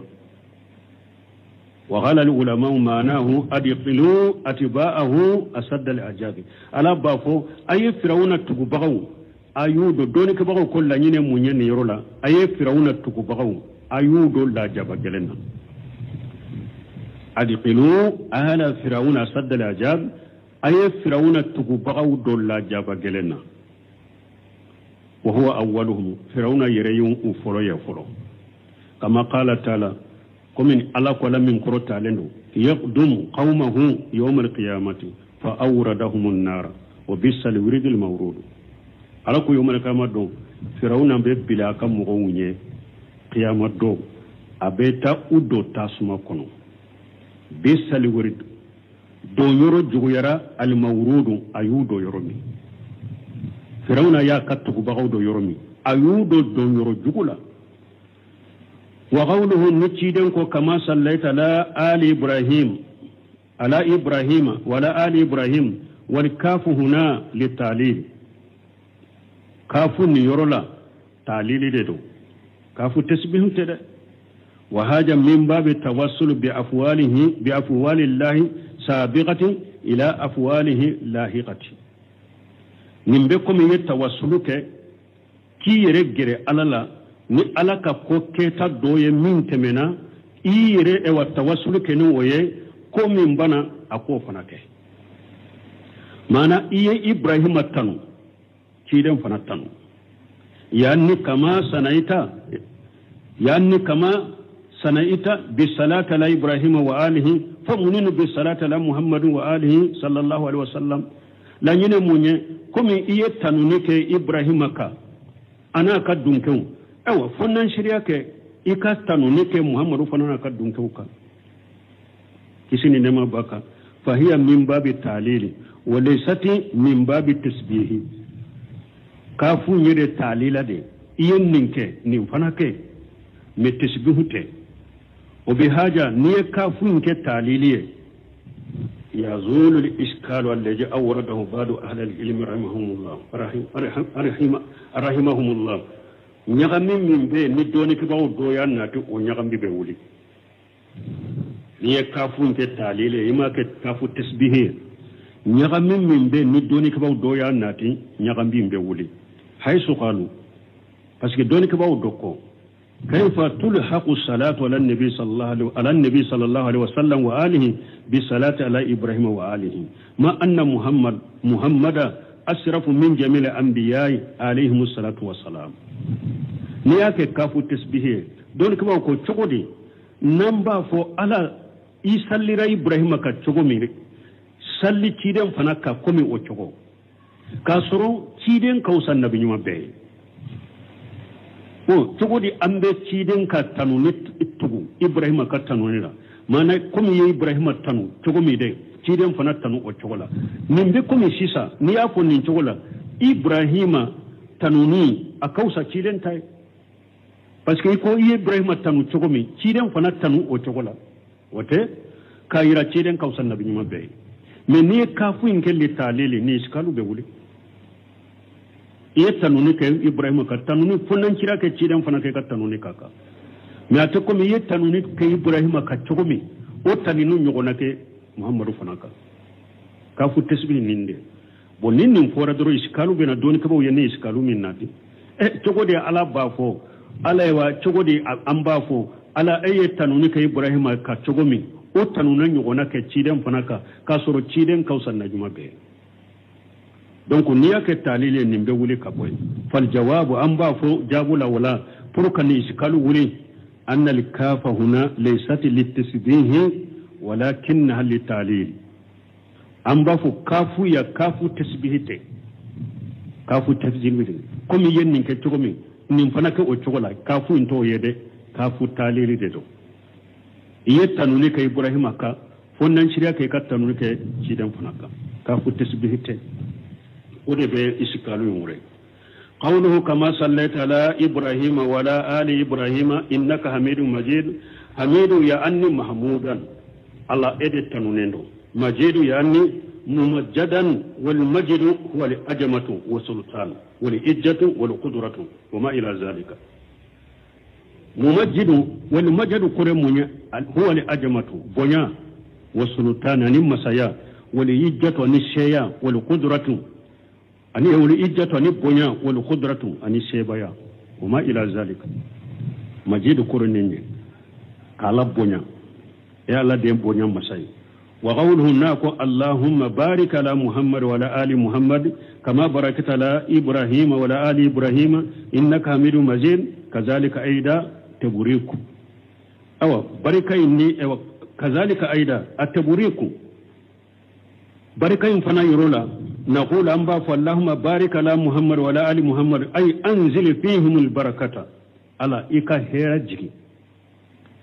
wa qala al ulama ma'nahu adqilu atba'ahu asad al ajab ala ba fo aye firawuna tugu bagaw ayudo doni ke bagaw ko la nyine munye ni yorola aye firawuna tugu bagaw ayudo la jaba gelena adqilu ala firawuna asad al ajab aye firawuna tugu bagaw dolla jaba gelena wa huwa awwaluhum firawuna yereyun ufolo ya folo kama qala taala kumin ala ko lamin kurota lendo yaqdum qaumahu yawm alqiyamati fa awradahum an-nar wa bisal wirid al-mawrud ala ko yawm alqiyamati do firawuna be bila kam mo wunye qiyamati do abeta uddo tasuma kono bisal wirid do yoro juguyara al-mawrudu ayudo yoromi firawna ya kattu bagaw do yoromi ayudo do yoro jugula wa qawluhu nuciden ko kama sallaita ala ali ibrahim wa ala ali ibrahim wal kafu huna litalil kafu ni yorola talili de do kafu tasbihu tede wa haja min babi tawassul bi afwalillahi sabiqati ila afwalihi lahiqati nimbe ko mi tawassuluke ki yere gere alala ni alaka ko keta doye min temena ire e wa tawassuluke ni oye ko min bana ako fanake mana iye ibrahim tanu kiden fana tanu yanni kama sanaita bisalati ala ibrahim wa alihi famuninu bisalati ala muhammad wa alihi sallallahu alaihi wasallam la nyine munye komi iye tanune ke ibrahim ka ana ka dunkew ewa fonnan shari'a ke ika tanune ke muhammadu fanana ka dunkew ka kisini nema baka fahiya min babi talili wa laysati min babi tasbihi kafu nyede talila de iye ninke ni fanake me tasbihu te وبهاجة نية كافون كتاليلية يزول الإشكال الذي أورده بعض أهل العلم رحمهم الله نغمي من بي ندوني كباو دويان ناتو ونغمي بيولي نية كافون كتاليلية إما كافو تسبيهي نغمي من بي ندوني كباو دويان ناتي نغمي بيولي حيث قالوا بس دوني كباو دوكو كيف تلحق الصلاة على النبي صلى الله عليه وسلم وآله بصلاة على إبراهيم وآله ما أن محمد أشرف من جميع الأنبياء عليهم الصلاة والسلام نياك كافو تسبيه دون كما كو تشغدي نمبا فو على يسالي را إبراهيم كا تشغمي سالي تيدن فنكا كومي او تشغو كاسرو تيدن كوسا نبي نيما بي o tugudi ambe ciden ka tanu ne tugu ibrahima ka tanu ne la mana komi ye ibrahima tanu tugumi de ciden fana tanu o cogola nin be komi sisa ni ya fo nin cogola ibrahima tanu ni a kausa ciden tai parce que ko ibrahima tanu tugumi ciden fana tanu o cogola wote ka yira ciden kausa nabi nyuma be mais ni ka fu ingeli talili ni iskalu be wuli iya tanuni ke ibrahima ka tanuni funan kira ke cidan fana ke ka tanuni kaka me ata ko mi iya tanuni ke ibrahima ka chogomi o taninu nyogona ke muhammadu fana ka fu tasbih ninde bo ninnin fora doro iskalu bena doni ka bo yene iskalu min nati chogode ala bafo ala wa chogode an bafo ala ayi tanuni ke ibrahima ka chogomi o tanuna nyogona ke cidan fana ka soro cidan kausan najuma be donc ni yake talile nimbe wuli kaboy fal jawabu an ba fo jabula wala pour kan iskalu wuli an al kafa huna laysat litasbih walakinha litalil an ba fo kafu ya kafu tasbihite kafu tasbihite comme yennin ke togomi nim fana ke o chogola kafu into yede kafu talili de do yetanu ne kay ibrahima ka fonnan shiriya kay kattanu ke cidan fana ka kafu tasbihite ودبي إسكالو يمري قوله كما صليت على إبراهيم ولا آل إبراهيم إنك حميد مجيد حميد يعني محمودا الله إدت تنونينو مجيد يعني ممجدا والمجد هو الأجمة والسلطان والإجة والقدرة وما إلى ذلك ممجد والمجد كرمونيا هو الأجمة بنيا والسلطان نمسيا والإجة نشيا والقدرة ani wal ijjatu ani bonya wal qudratu ani sebaya wama ila zalika majid qur'anin kala bonya ya Allah de bonya masai wa qawluhu nako allahumma barik ala muhammad wa ala ali muhammad kama barakta ala ibrahim wa ala ali ibrahim innaka hamidum majid kazalika aida taburiku awa barika inni awa kazalika aida at-taburiku barika in fana yurola نقول أنبا فاللهم بارك على محمد وعلى آل محمد أي أنزل فيهم البركة على إيكا هيرا جيكي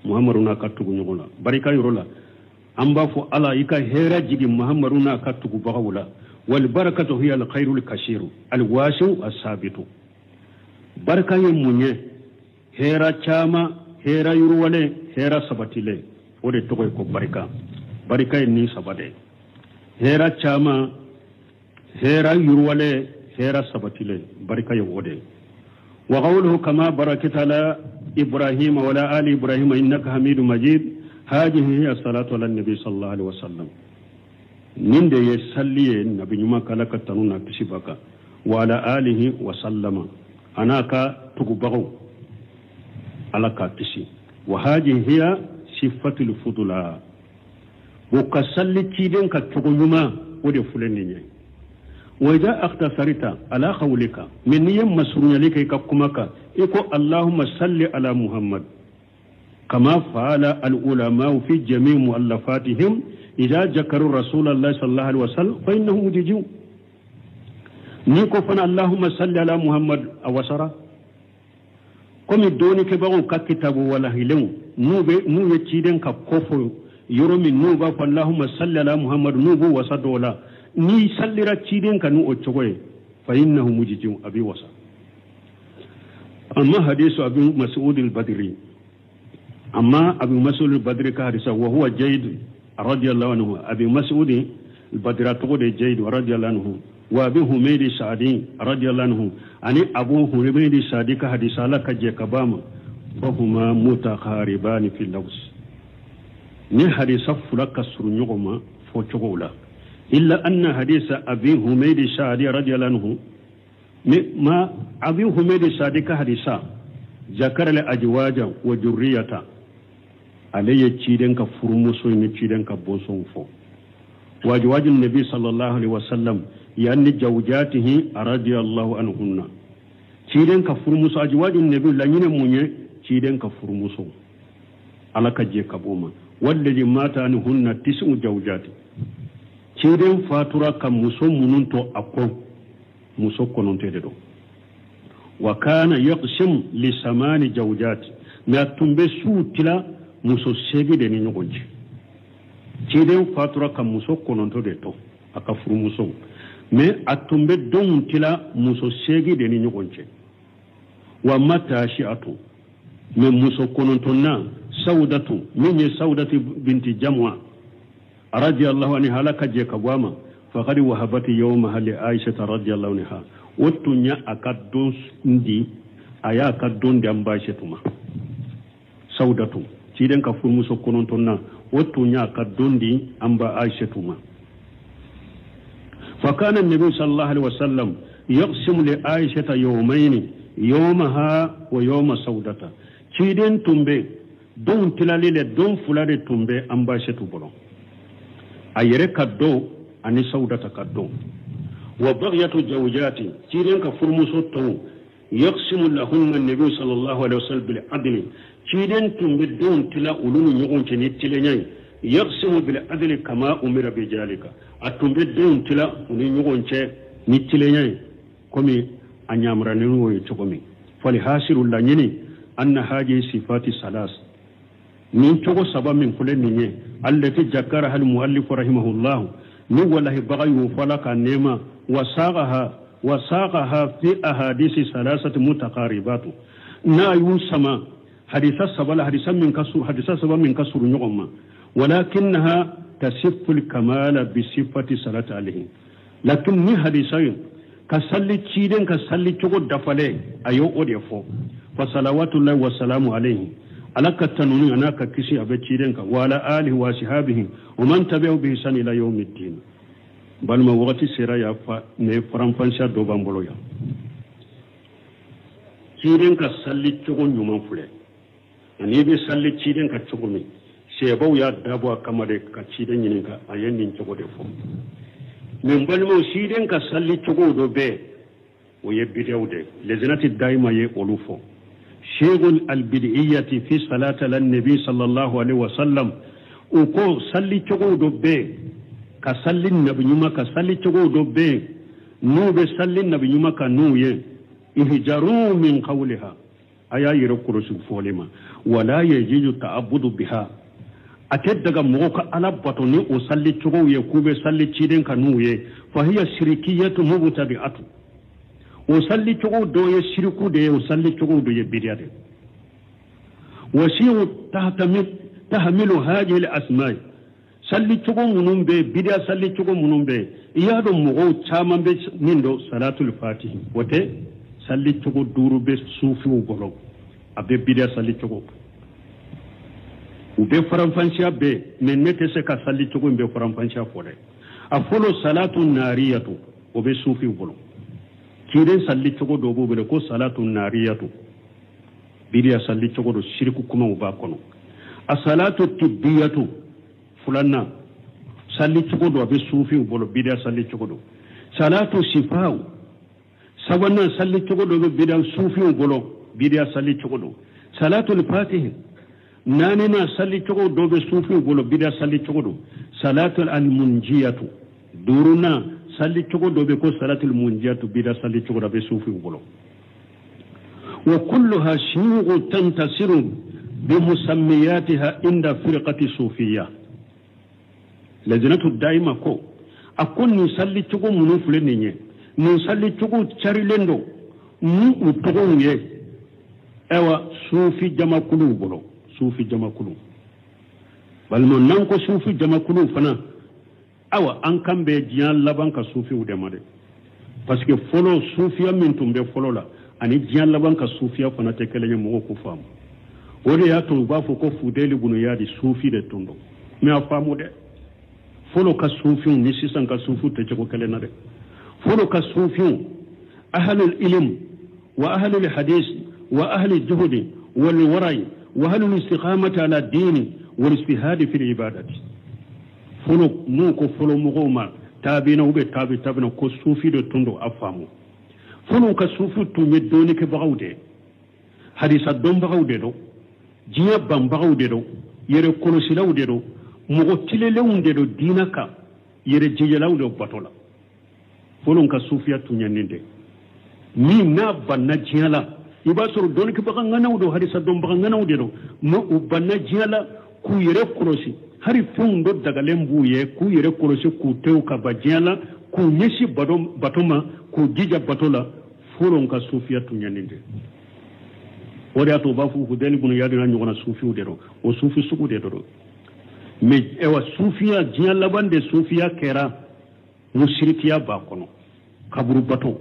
محمد ناكتوكو نقول بارك يرولا أنبا فالله إيكا هيرا جيكي محمد ناكتوكو بغولا والبركة هي الخير الكثير الواسع الثابت بركة يمونيه هيرا چاما هيرا يروالي هيرا سبتيلي ودي توكو بركة بركة يني سبتي هيرا چاما هيرا يروالي هيرا سبتيلي بركة يوودي وقوله كما بركت على إبراهيم ولا آل إبراهيم إنك حميد مجيد هذه هي الصلاة على النبي صلى الله عليه وسلم نند يسلي النبي نما كلك تنونا بشبكة وعلى آله وسلم أناك تقبغو على كاتشي وهذه هي صفة الفضلاء وكسلي تيدن كتقوما ودي فلنيني وإذا اختصرت على قولك من يوم مسرون لك ككمك إكو اللهم صل على محمد كما فعل العلماء في جميع مؤلفاتهم إذا ذكروا رسول الله صلى الله عليه وسلم فإنهم مجيجون نيكو فن اللهم صل على محمد أوسرا كم الدوني كبغو ككتاب ولا هلون نوبة تيدن ككوفو يرومي نوبة فاللهم صل على محمد نوبة وصدولا ni sallira ciden ka nu ochogoye fa innahu mujijun abi wasa amma hadisu abi mas'ud al-badri amma abi mas'ud al-badri ka hadisa wa huwa jayd radiyallahu anhu abi mas'ud al-badri taqode jayd radiyallahu anhu wa abi humayd sa'di radiyallahu anhu ani abu humayd sa'di ka hadisa la ka je kabama fa huma mutakhariban fi al-laws ni hadisa fulaka surunyogoma fo chogola إلا أن حديث أبي حميد السعدي رضي الله عنه ما أبي حميد السعدي كحديثا ذكر الأزواج وذرية عليه تشيدن كفرموسو تشيدن كبوسون فو وأزواج النبي صلى الله عليه وسلم يعني زوجاته رضي الله عنهن تيدن كفرموس أزواج النبي لا ينموني تيدن كفرموس على كجي كبوما والذي مات عنهن 9 زوجات تيدن فاتورا كمسو منونتو أكو مسو كنون تيدو وكان يقسم ل8 زوجات ما تنبسو تلا مسو سيغي دني نغنجي تيدن فاتورا كمسو كنون تيدو أكفر مسو ما أتنبه دون تلا مسو سيغي دني نغنجي ومتى شئتو من مسو كنون تنا سودة من سودة بنت جموع رضي الله عنها لك جيك واما فقد وهبت يومها لعائشة رضي الله عنها وتنيا أكدون دي أيا أكدون دي أمباشتما سودة تيدن كفر مسو كنون تنا وتنيا أكدون دي أمبا عائشتما فكان النبي صلى الله عليه وسلم يقسم لعائشة يومين يومها ويوم سودة تيدن تنبي دون تلالي دون فلاري تنبي أمباشتو بلون أيري كدو أني سودة كدو وبغية زوجاتي تيرين كفرموسو تو يقسم لهن النبي صلى الله عليه وسلم بالعدل تيرين تنبي دون تلا أولون يغون تنتلين يقسم بالعدل كما أمر بذلك أتنبي دون تلا أولون يغون تنتلين كمي أن يامرنوا يتقمي فلحاصل الله أن هذه صفات ثلاث من توغو سبا من كل نية التي ذكرها المؤلف رحمه الله من والله بغي فلك النعمة وساقها في أحاديث ثلاثة متقاربات نا يسمى حديث سبا من كسر نعمة ولكنها تصف الكمال بصفة صلاة عليه لكن ني حديثين كسلي تشيدن كسلي توغو دفله ايو اوديفو فصلوات الله وسلام عليه alaka tanuni anaka kisi abechirenka wala alihi wa ashabihi ومن تبعه بإحسان إلى يوم الدين بل ما وقت سيرا يا ne faranfansha do bambolo ya ciren ka salli cogon nyuman fule ani be salli ciren ka cogomi sebau ya dabo kamare ka ciren yinin ka ayannin cogo de fo min balmo ciren ka salli cogo do be o ye bidewde lezinati daima ye olufo شيخ البدئية في صلاة النبي صلى الله عليه وسلم وكو صلي تشغو دوبي كصلي النبي نما كصلي تشغو دوبي نو بصلي النبي نما كنوي اهجروا من قولها ايا يركرس فولما ولا يجوز تعبد بها أتدغ موكا على بطني وصلي تشغو يكوبي صلي تشيدن كنوي فهي شركية مبتدئة وصلي تقول دو يشركو دي وصلي تقول دو يبيريا وشيء تحمل هذه الأسماء صلي تقول منهم بي بيريا صلي تقول منهم بي يادو مغو تامان بي من دو صلاة الفاتح وتي صلي تقول دورو بي صوفي وغلو أبي بيريا صلي تقول وبي فرنفانشا بي من نتسكا صلي تقول بي فرنفانشا فولي أفولو صلاة النارية وبي صوفي وغلو kiren salli cogo do bo bele ko salatu nariyatu bidiya salli cogo do shirku kuma ba kono as-salatu tibbiyatu fulanna salli cogo do be sufi bolo bidiya salli cogo do salatu shifau sabanna salli cogo do be bidiya sufi bolo bidiya salli cogo do salatu al-fatih nanina salli cogo do be sufi bolo bidiya salli cogo do salatu al-munjiyatu duruna salli cogo do be ko salatul munjiyatu bida salli cogo do be sufi bolo wa kulluha shuyu'u tantasiru bi musammiyatiha inda firqati sufiyya lajnatu daima ko akon ni salli cogo munu fule ninye ni salli cogo charilendo mu utogo ye ewa sufi jamakulu bolo sufi jamakulu balmo nan ko sufi jamakulu fana awa an kan be jiyan laban ka sufi u demade parce que folo sufiya min tumbe folo la ani jiyan laban ka sufiya fana te kelenya mo ko fam wori ya to ba fo ko fudeli bunu yadi sufi de tundo me afamu de folo ka sufi ni sisan ka sufi te ko kelena de folo ka sufi ahlul ilm wa ahlul hadith wa ahlul juhd wal wara'i wa ahlul istiqamati ala din wal istihad fi al ibadati folo nu ko folo mo ma tabina ube tabina ko sufi do tundo afamu folo ka sufi tu me doni ke bagawde hadisa dom bagawde do jiya bam bagawde do yere kono silawde do mo tilelewde do dinaka yere jeyelawde batola folo ka sufiya tu nyaninde ni na banna jiyala iba soro doni ke baga nganawdo hadisa dom baga nganawde do mo banna jiyala ku yere korosi hari fundo daga lembuye ku yere korosi ku tew ka bajiyala ku nyesi batoma ku jija batola folo ka sufiya tu nyaninde wori ato ba fu hudeli bunu yadi na nyona sufi udero o sufi suku de do me ewa sufiya jiyala bande sufiya kera mushrikiya ba kono kaburu bato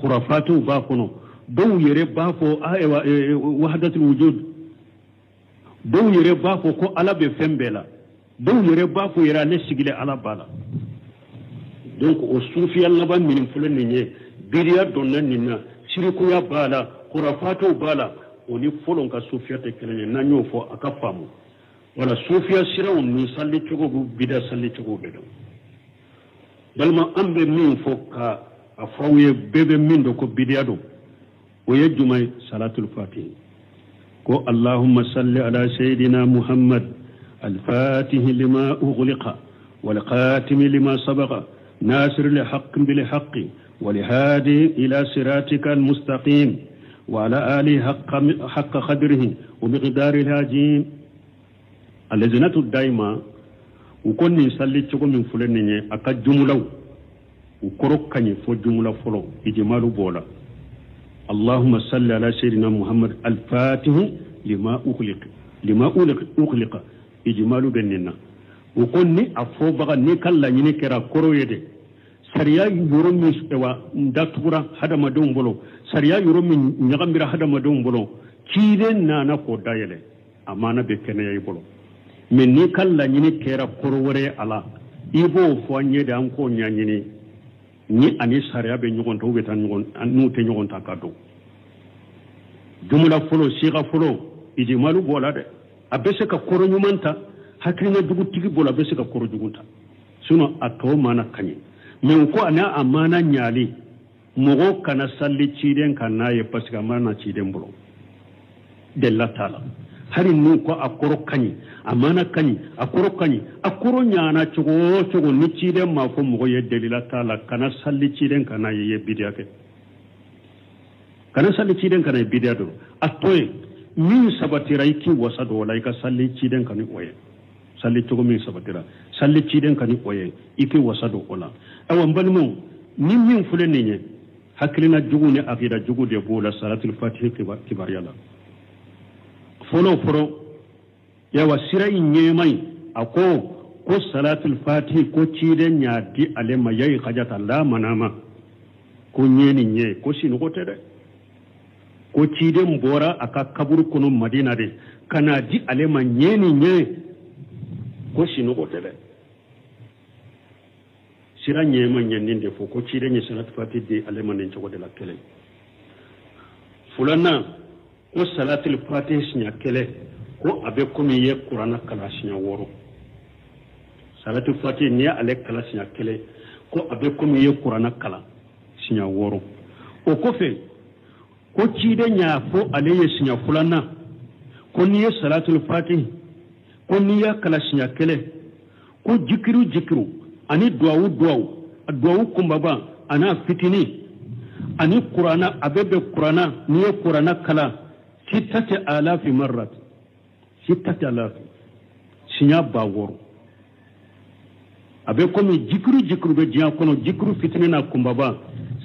khurafatu ba kono dow yere ba fo ewa wahdatul wujud dow yere ba fo ko ala be fembela dow yere ba fo yera le sigile ala bala donc o sufiya laban min fulen ni bidiya donna ninna shiriku ya bala khurafatu bala oni folon ka sufiya te kelene nanyo fo aka famu wala sufiya siraw ni salli cugo bida salli cugo be do dalma ambe min fo ka afawye bebe min do ko bidiya do o yejumay salatul fatih ko allahumma salli ala sayidina muhammad al-fatih lima ughliqa wal khatim lima sabaqa nasir al-haqq bil haqq والهادي إلى صراطك المستقيم وعلى آله حق قدره ومقدار الهاجين اللجنة الدائمة وكون نسالي تشكو من فلنيني أكا جملو وكروك كني فو جملة فلو إجمال بولا اللهم صل على سيدنا محمد الفاتح لما أغلق إجمال بننا وكون ني أفو بغا نيكالا نيكرا كرو يدي sariya yoro min ewa ndatura hada madon bolo sariya yoro min nyagambira hada madon bolo kire na ko dayele amana be kene yay bolo men ni kala nyini kera korowore ala ibo fo nyede an ko nyanyini ni ani sariya be nyogon to be tan nyogon anu te nyogon takado jumla folo siga folo iji malu bola de abese ka koro nyumanta hakina dugu tigi bola abese ka koro jugunta suno ato mana kanyi men ko ana amana nyali mogo kana salli ciden kana ye paska mana ciden bolo della tala hari nu ko akoro kanyi amana kanyi akoro nyana chogo ni ciden ma ko mogo ye delila tala kana salli ciden kana ye bidiyake kana salli ciden kana bidiyado atoy min sabatira iki wasado wala ka salli ciden kana oye salli chogo min sabatira salli ciden kana oye iki wasado wala awan balmo min fulen ne hakilina jugu ne akida jugu de bola salatul fatih kibar yala folo ya wasira nyemai ako ko salatul fatih ko ciden nya di alema yayi khajata la manama ko nyeni nye ko sinu ko tede ko ciden bora aka kaburu kono madina de kana di alema nyeni nye ko sinu ko tede sira nyema nyandinde fo ko cire nye salatul fatih de alemanen chogo de la kele fulana ko salatul fatih sinya kele ko abe komi ye qur'ana kala sinya woro salatul fatih ne ale kala sinya kele ko abe komi ye qur'ana kala sinya woro o ko fe ko cide nya fo ale ye sinya fulana ko ni ye salatul fatih ko ni ya kala sinya kele ko jikiru ani duwawu kumbaba ana fitini ani qur'ana abebe qur'ana niye qur'ana kala 6000 marrat 6000 sinya baworo abe komi jikiru be jiya kono jikiru fitini na kumbaba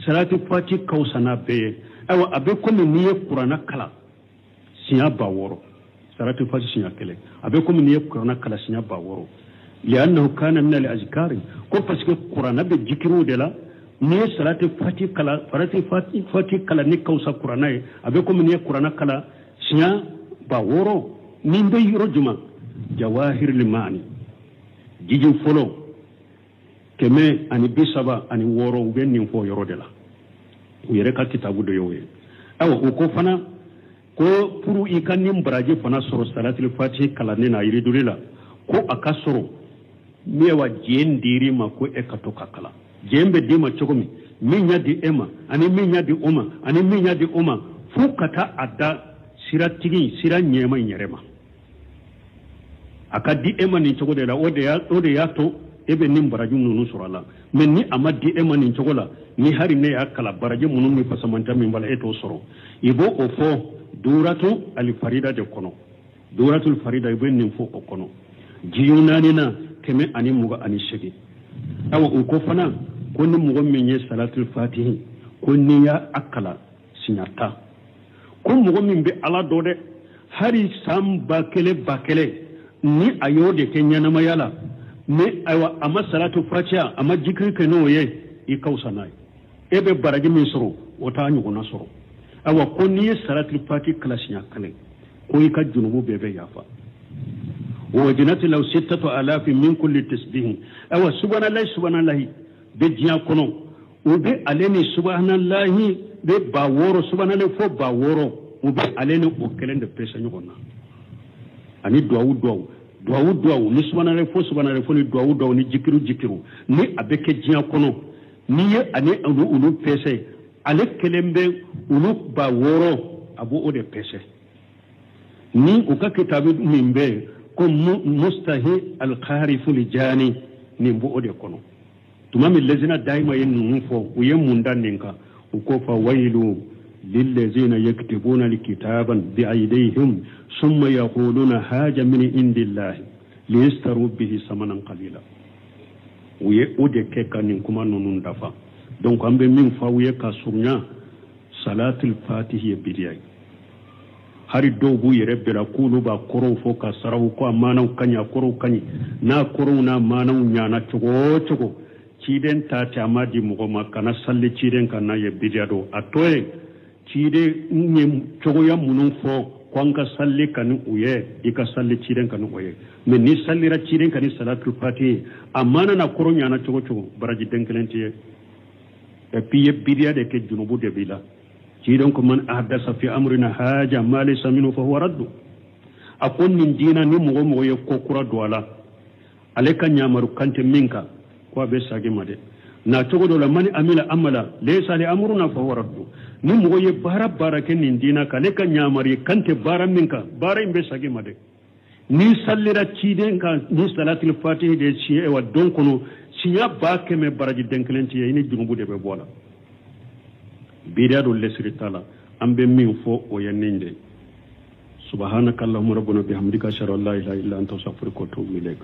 salatu fati kausana be awa abe komi niye qur'ana kala sinya baworo salatu fati sinya kele abe komi niye qur'ana kala sinya baworo لأنه كان من الأذكار كو باسكو قرآن بجكرو دلا ني صلاة فاتي كلا نيكو سا قرآن أبيكم ني قرآن كلا سيا باورو من بي رجما جواهر المعاني جيجو فلو كمي أني بيسابا أني وورو بين نيفو يرو دلا ويركا كتابو دو يوي أو وكو فنا كو پرو إيكان نيم براجي فنا سورو صلاة الفاتي كلا نينا يريدو للا كو أكا سورو mewa jen diri ma ko e kato kakala jembe dima chogomi minya di ema ani minya di uma ani minya di uma fukata adda siratigi sira nyema nyerema akadi ema ni chogo de la ode ya to ebe nim baraju nunu surala men ni amadi ema ni chogo la ni hari ne akala baraje munum mi pasamanta min bala eto soro ibo ofo duratu al farida de kono duratul farida ibo nim fo kono jiyunani na keme ani muga ani shege awa uko fana ko ni mugo min salatul fatihi ko ni ya akala sinyata ko mugo min be ala dode hari sam bakele ni ayode kenya na mayala me aywa amma salatu fatiha amma jikri kano ye i kausa nai ebe baraji min soro wata nyugo na soro awa ko ni salatul fatiha kala sinya kale ko i ka junubu bebe yafa ووجنت لو 6000 من كل تسبيح أو سبحان الله بجيا كنو وبي عليني سبحان الله بباورو سبحان الله فو باورو وبي عليني وكلن دبسا نيغونا اني دواو ni سبحان الله فو سبحان الله فو ni دواو ni jikiru ni abeke jia kono ni ani ulu pese ale kelembe ulu baworo abu ode pese ni ukakitabu mimbe comme mustahi al-kharifu lijani nimbo ode kono tumami lezina daima yenu fo uyemunda ninka ukofa wailu lillezina yaktubuna likitaban biaydihim thumma yaquluna haja min indillahi liyastaru bihi samanan qalila uye ode keka ninkuma nunun dafa donc ambe min fa uye kasunya salatul fatihi bidiyai hari dogu yere bela kulu ba koro fo ka sarahu ko amana kanya koro kanyi na koro na mana nyana chogo ciden ta amadi mugo makana salle ciden kana ye bidiado atoe cide nyem chogo ya munun fo kwanga salle kan uye ika salle ciden kan uye men ni salle ra ciden kan salatul fatihi amana na koro nyana chogo baraji denkelenti e piye bidiade ke junubu de bila ciden ko man ahdasa fi amrina haja ma laysa minhu fa huwa raddu akon min dina ni mugo ye kokura doala aleka nyamaru kante minka ko be sage made na togo do la mani amila amala laysa li amruna fa huwa raddu ni mugo ye bara ken nin dina ka leka nyamari kante bara minka bara imbe sage made ni sallira ciden ka ni salatul fatihi de ci e wa donkono sinya ba keme baraji denklenti ni jungu de be bola bidadul lesri tala ambe min fo o yaninde subhanakallahumma rabbuna bihamdika ashhadu an la ilaha illa anta astaghfiruka wa atubu ilaik